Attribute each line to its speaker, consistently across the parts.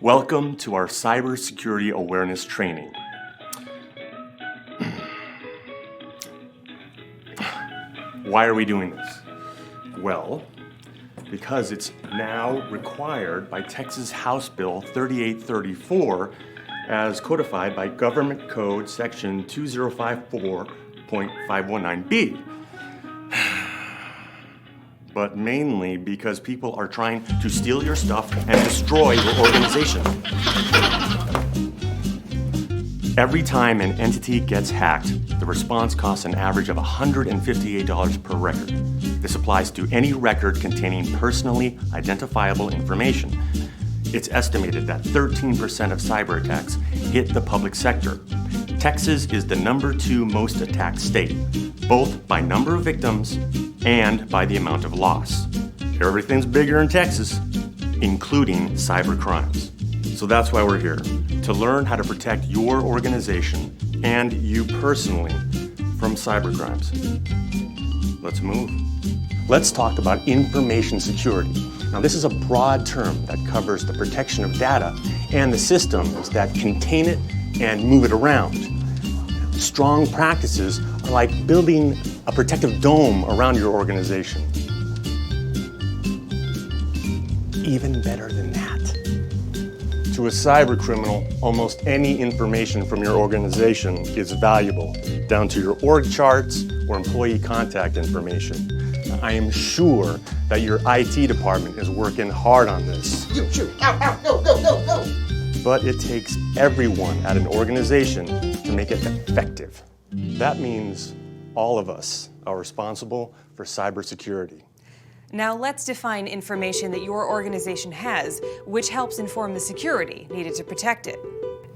Speaker 1: Welcome to our cybersecurity awareness training. Why are we doing this? Well, because it's now required by Texas House Bill 3834 as codified by Government Code Section 2054.519B. But mainly because people are trying to steal your stuff and destroy your organization. Every time an entity gets hacked, the response costs an average of $158 per record. This applies to any record containing personally identifiable information. It's estimated that 13% of cyber attacks hit the public sector. Texas is the #2 most attacked state, both by number of victims and by the amount of loss. Everything's bigger in Texas, including cyber crimes. So that's why we're here, to learn how to protect your organization and you personally from cyber crimes. Let's move. Let's talk about information security. Now, this is a broad term that covers the protection of data and the systems that contain it and move it around. Strong practices are like building a protective dome around your organization. Even better than that. To a cyber criminal, almost any information from your organization is valuable, down to your org charts or employee contact information. I am sure that your IT department is working hard on this.
Speaker 2: Shoot, ow, no.
Speaker 1: But it takes everyone at an organization to make it effective. That means all of us are responsible for cybersecurity.
Speaker 3: Now let's define information that your organization has, which helps inform the security needed to protect it.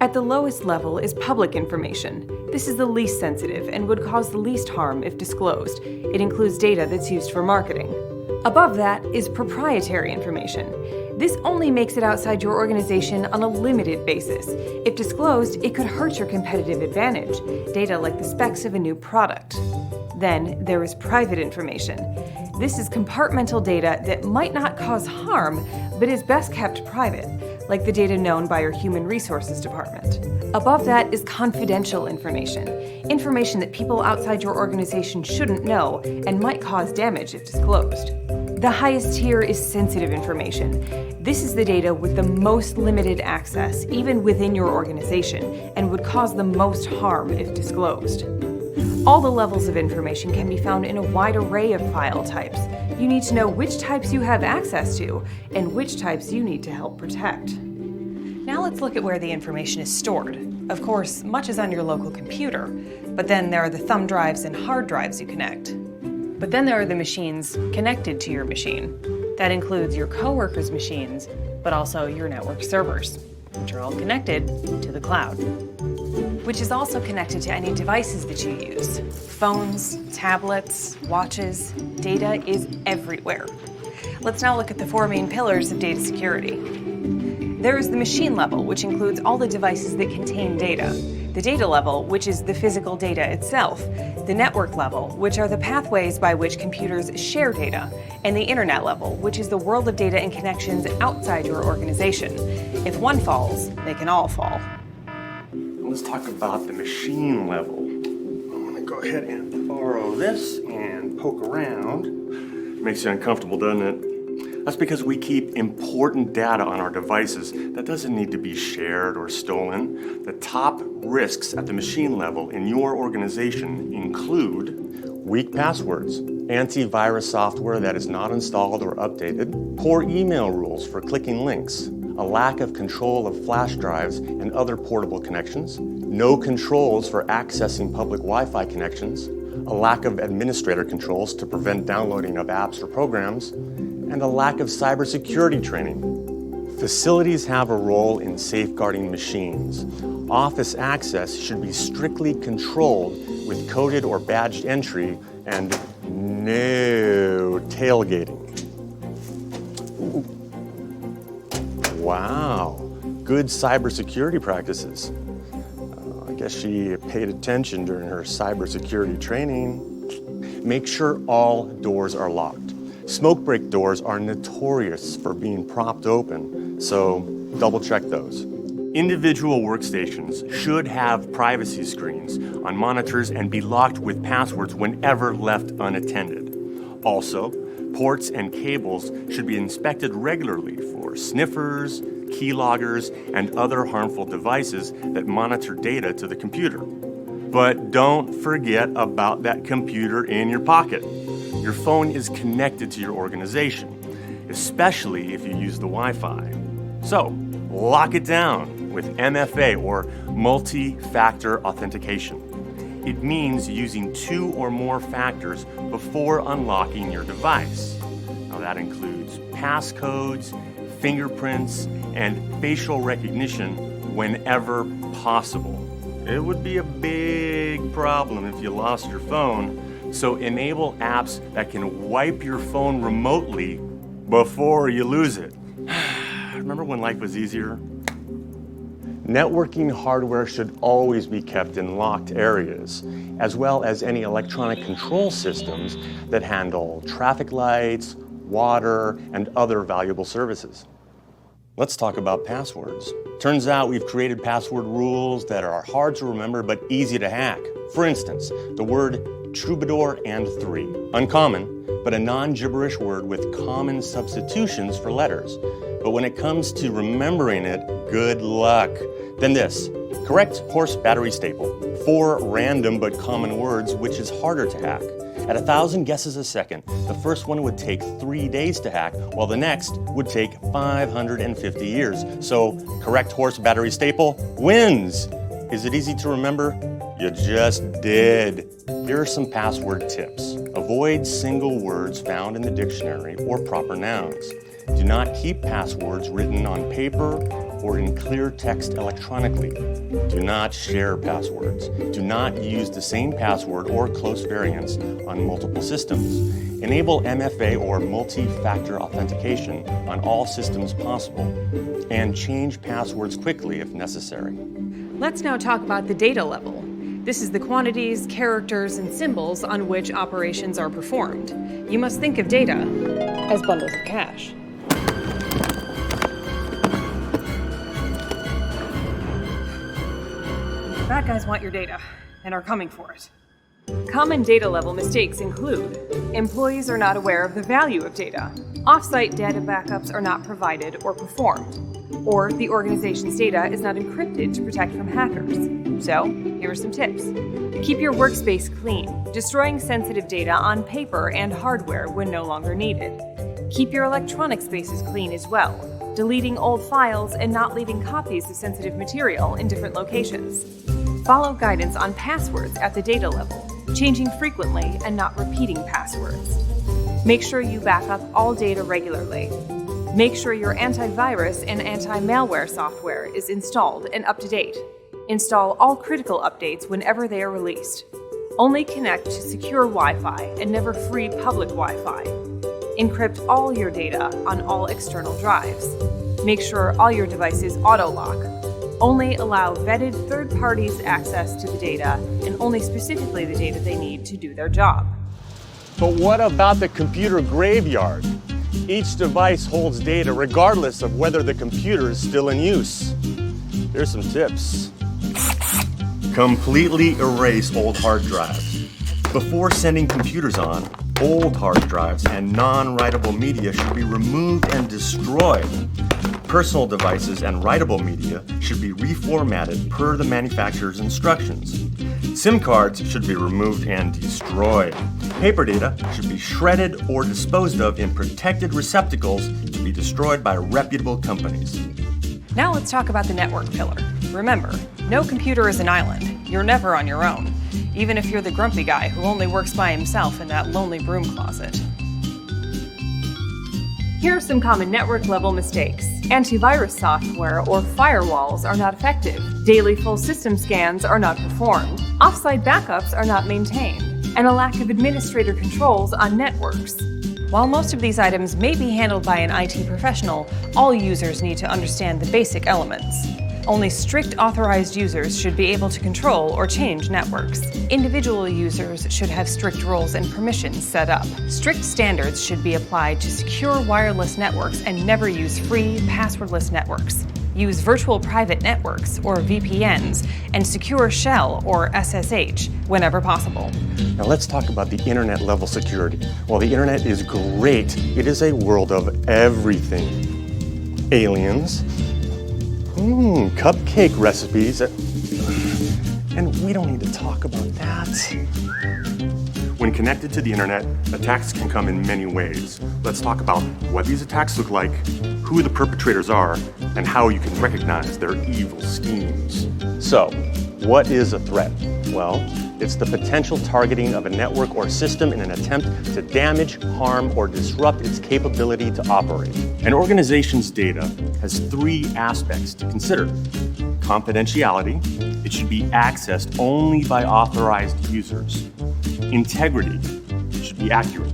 Speaker 3: At the lowest level is public information. This is the least sensitive and would cause the least harm if disclosed. It includes data that's used for marketing. Above that is proprietary information. This only makes it outside your organization on a limited basis. If disclosed, it could hurt your competitive advantage, data like the specs of a new product. Then there is private information. This is compartmental data that might not cause harm, but is best kept private, like the data known by your Human Resources Department. Above that is confidential information, information that people outside your organization shouldn't know and might cause damage if disclosed. The highest tier is sensitive information. This is the data with the most limited access, even within your organization, and would cause the most harm if disclosed. All the levels of information can be found in a wide array of file types. You need to know which types you have access to and which types you need to help protect. Now let's look at where the information is stored. Of course, much is on your local computer, but then there are the thumb drives and hard drives you connect. But then there are the machines connected to your machine. That includes your coworkers' machines, but also your network servers, which are all connected to the cloud, which is also connected to any devices that you use. Phones, tablets, watches, data is everywhere. Let's now look at the 4 main pillars of data security. There is the machine level, which includes all the devices that contain data. The data level, which is the physical data itself. The network level, which are the pathways by which computers share data. And the internet level, which is the world of data and connections outside your organization. If one falls, they can all fall.
Speaker 1: Let's talk about the machine level. I'm gonna go ahead and borrow this and poke around. Makes you uncomfortable, doesn't it? That's because we keep important data on our devices that doesn't need to be shared or stolen. The top risks at the machine level in your organization include weak passwords, antivirus software that is not installed or updated, poor email rules for clicking links, a lack of control of flash drives and other portable connections, no controls for accessing public Wi-Fi connections, a lack of administrator controls to prevent downloading of apps or programs, and a lack of cybersecurity training. Facilities have a role in safeguarding machines. Office access should be strictly controlled with coded or badged entry and no tailgating. Wow, good cybersecurity practices. I guess she paid attention during her cybersecurity training. Make sure all doors are locked. Smoke break doors are notorious for being propped open, so double check those. Individual workstations should have privacy screens on monitors and be locked with passwords whenever left unattended. Also, ports and cables should be inspected regularly for sniffers, keyloggers, and other harmful devices that monitor data to the computer. But don't forget about that computer in your pocket. Your phone is connected to your organization, especially if you use the Wi-Fi. So, lock it down with MFA, or multi-factor authentication. It means using 2 or more factors before unlocking your device. Now that includes passcodes, fingerprints, and facial recognition whenever possible. It would be a big problem if you lost your phone, so enable apps that can wipe your phone remotely before you lose it. Remember when life was easier? Networking hardware should always be kept in locked areas, as well as any electronic control systems that handle traffic lights, water, and other valuable services. Let's talk about passwords. Turns out we've created password rules that are hard to remember but easy to hack. For instance, the word troubadour and 3. Uncommon, but a non-gibberish word with common substitutions for letters. But when it comes to remembering it, good luck. Then this, correct horse battery staple. 4 random but common words, which is harder to hack. At 1,000 guesses a second, the first one would take 3 days to hack, while the next would take 550 years. So, correct horse battery staple wins. Is it easy to remember? You just did. Here are some password tips. Avoid single words found in the dictionary or proper nouns. Do not keep passwords written on paper or in clear text electronically. Do not share passwords. Do not use the same password or close variants on multiple systems. Enable MFA, or multi-factor authentication, on all systems possible. And change passwords quickly if necessary.
Speaker 3: Let's now talk about the data level. This is the quantities, characters, and symbols on which operations are performed. You must think of data as bundles of cash. Bad guys want your data and are coming for it. Common data level mistakes include: employees are not aware of the value of data, off-site data backups are not provided or performed, or the organization's data is not encrypted to protect from hackers. So, here are some tips. Keep your workspace clean, destroying sensitive data on paper and hardware when no longer needed. Keep your electronic spaces clean as well, deleting old files and not leaving copies of sensitive material in different locations. Follow guidance on passwords at the data level, changing frequently and not repeating passwords. Make sure you back up all data regularly. Make sure your antivirus and anti-malware software is installed and up to date. Install all critical updates whenever they are released. Only connect to secure Wi-Fi and never free public Wi-Fi. Encrypt all your data on all external drives. Make sure all your devices auto-lock. Only allow vetted third parties access to the data, and only specifically the data they need to do their job.
Speaker 1: But what about the computer graveyard? Each device holds data regardless of whether the computer is still in use. Here's some tips. Completely erase old hard drives. Before sending computers on, old hard drives and non-writable media should be removed and destroyed. Personal devices and writable media should be reformatted per the manufacturer's instructions. SIM cards should be removed and destroyed. Paper data should be shredded or disposed of in protected receptacles to be destroyed by reputable companies.
Speaker 3: Now let's talk about the network pillar. Remember, no computer is an island. You're never on your own, even if you're the grumpy guy who only works by himself in that lonely broom closet. Here are some common network-level mistakes. Antivirus software or firewalls are not effective. Daily full system scans are not performed. Off-site backups are not maintained. And a lack of administrator controls on networks. While most of these items may be handled by an IT professional, all users need to understand the basic elements. Only strict authorized users should be able to control or change networks. Individual users should have strict roles and permissions set up. Strict standards should be applied to secure wireless networks and never use free, passwordless networks. Use virtual private networks, or VPNs, and secure shell, or SSH, whenever possible.
Speaker 1: Now let's talk about the internet level security. While the internet is great, it is a world of everything. Aliens, cupcake recipes, and we don't need to talk about that. When connected to the internet, attacks can come in many ways. Let's talk about what these attacks look like, who the perpetrators are, and how you can recognize their evil schemes. So, what is a threat? Well, it's the potential targeting of a network or system in an attempt to damage, harm, or disrupt its capability to operate. An organization's data has three aspects to consider. Confidentiality, it should be accessed only by authorized users. Integrity, it should be accurate.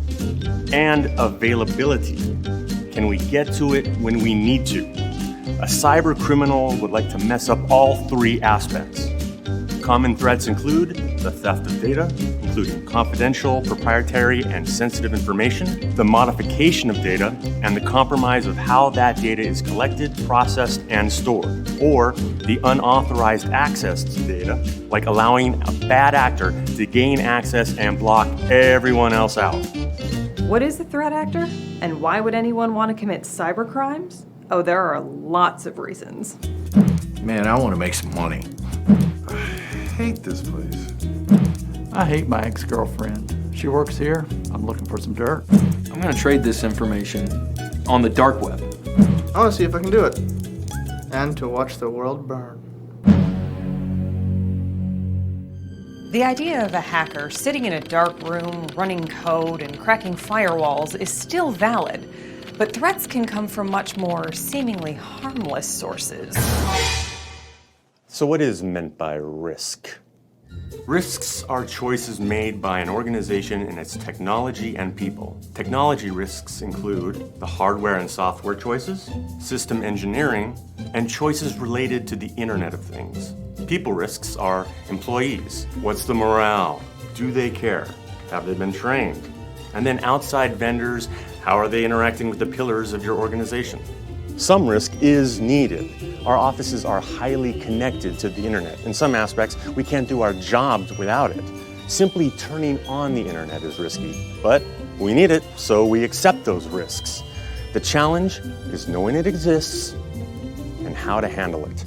Speaker 1: And availability, can we get to it when we need to? A cyber criminal would like to mess up all three aspects. Common threats include the theft of data, including confidential, proprietary, and sensitive information, the modification of data, and the compromise of how that data is collected, processed, and stored, or the unauthorized access to data, like allowing a bad actor to gain access and block everyone else out.
Speaker 3: What is a threat actor? And why would anyone want to commit cyber crimes? Oh, there are lots of reasons.
Speaker 2: Man, I want to make some money.
Speaker 4: I hate this place.
Speaker 5: I hate my ex-girlfriend. She works here. I'm looking for some dirt.
Speaker 6: I'm gonna trade this information on the dark web.
Speaker 4: I want to see if I can do it. And to watch the world burn.
Speaker 3: The idea of a hacker sitting in a dark room, running code, and cracking firewalls is still valid, but threats can come from much more seemingly harmless sources.
Speaker 1: So what is meant by risk? Risks are choices made by an organization in its technology and people. Technology risks include the hardware and software choices, system engineering, and choices related to the Internet of Things. People risks are employees. What's the morale? Do they care? Have they been trained? And then outside vendors, how are they interacting with the pillars of your organization? Some risk is needed. Our offices are highly connected to the internet. In some aspects, we can't do our jobs without it. Simply turning on the internet is risky, but we need it, so we accept those risks. The challenge is knowing it exists and how to handle it.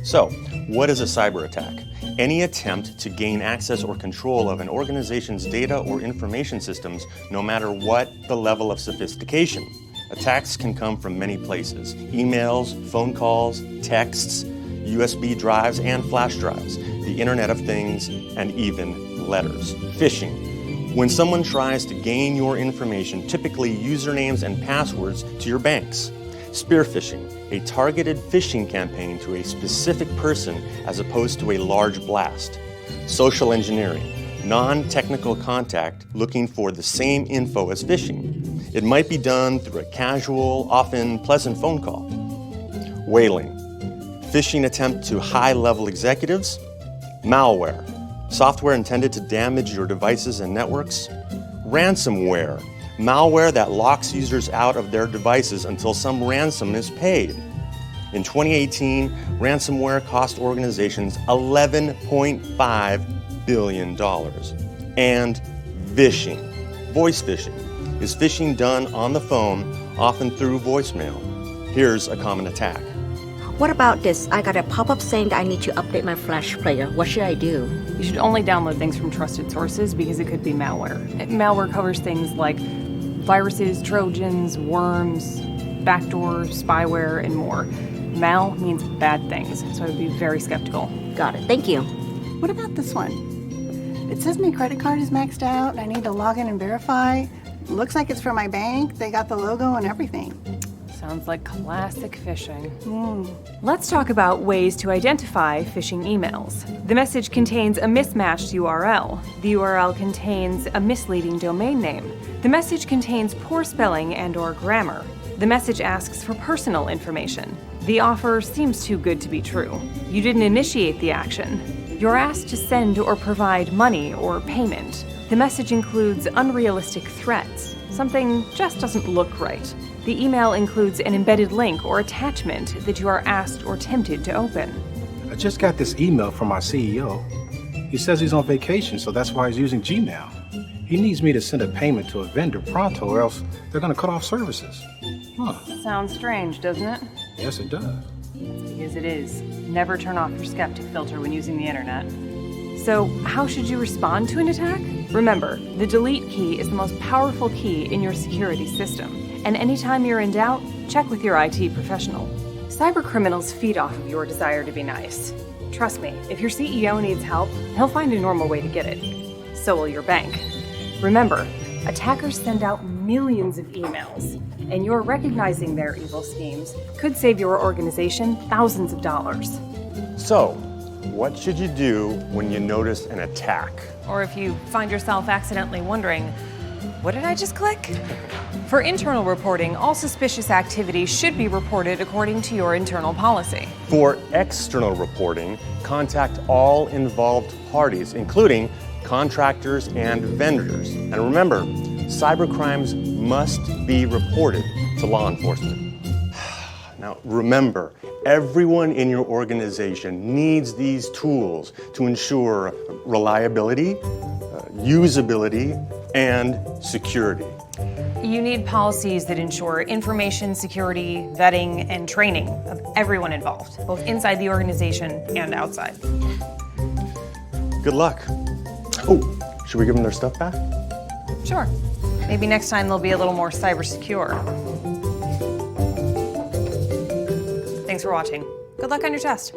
Speaker 1: So, what is a cyber attack? Any attempt to gain access or control of an organization's data or information systems, no matter what the level of sophistication. Attacks can come from many places: emails, phone calls, texts, USB drives and flash drives, the Internet of Things, and even letters. Phishing. When someone tries to gain your information, typically usernames and passwords to your banks. Spear phishing, a targeted phishing campaign to a specific person as opposed to a large blast. Social engineering. Non-technical contact looking for the same info as phishing. It might be done through a casual, often pleasant phone call. Whaling. Phishing attempt to high-level executives. Malware. Software intended to damage your devices and networks. Ransomware. Malware that locks users out of their devices until some ransom is paid. In 2018, ransomware cost organizations $11.5 billion. And phishing. Voice phishing is phishing done on the phone, often through voicemail. Here's a common attack.
Speaker 7: What about this? I got a pop-up saying that I need to update my Flash player. What should I do?
Speaker 3: You should only download things from trusted sources because it could be malware. Malware covers things like viruses, trojans, worms, backdoor, spyware, and more. Mal means bad things, so I would be very skeptical.
Speaker 7: Got it. Thank you.
Speaker 8: What about this one? It says my credit card is maxed out. I need to log in and verify. Looks like it's from my bank. They got the logo and everything.
Speaker 3: Sounds like classic phishing. Let's talk about ways to identify phishing emails. The message contains a mismatched URL. The URL contains a misleading domain name. The message contains poor spelling and/or grammar. The message asks for personal information. The offer seems too good to be true. You didn't initiate the action. You're asked to send or provide money or payment. The message includes unrealistic threats. Something just doesn't look right. The email includes an embedded link or attachment that you are asked or tempted to open.
Speaker 9: I just got this email from our CEO. He says he's on vacation, so that's why he's using Gmail. He needs me to send a payment to a vendor pronto, or else they're going to cut off services. Huh.
Speaker 3: Sounds strange, doesn't it?
Speaker 9: Yes, it does.
Speaker 3: Because it is. Never turn off your skeptic filter when using the internet. So, how should you respond to an attack? Remember, the delete key is the most powerful key in your security system. And anytime you're in doubt, check with your IT professional. Cybercriminals feed off of your desire to be nice. Trust me, if your CEO needs help, he'll find a normal way to get it. So will your bank. Remember, attackers send out millions of emails, and your recognizing their evil schemes could save your organization thousands of dollars.
Speaker 1: So, what should you do when you notice an attack?
Speaker 3: Or if you find yourself accidentally wondering, what did I just click? For internal reporting, all suspicious activity should be reported according to your internal policy.
Speaker 1: For external reporting, contact all involved parties, including contractors and vendors. And remember, cybercrimes must be reported to law enforcement. Now, remember, everyone in your organization needs these tools to ensure reliability, usability, and security.
Speaker 3: You need policies that ensure information security, vetting, and training of everyone involved, both inside the organization and outside.
Speaker 1: Good luck. Oh, should we give them their stuff back?
Speaker 3: Sure. Maybe next time they'll be a little more cyber secure. Thanks for watching. Good luck on your test.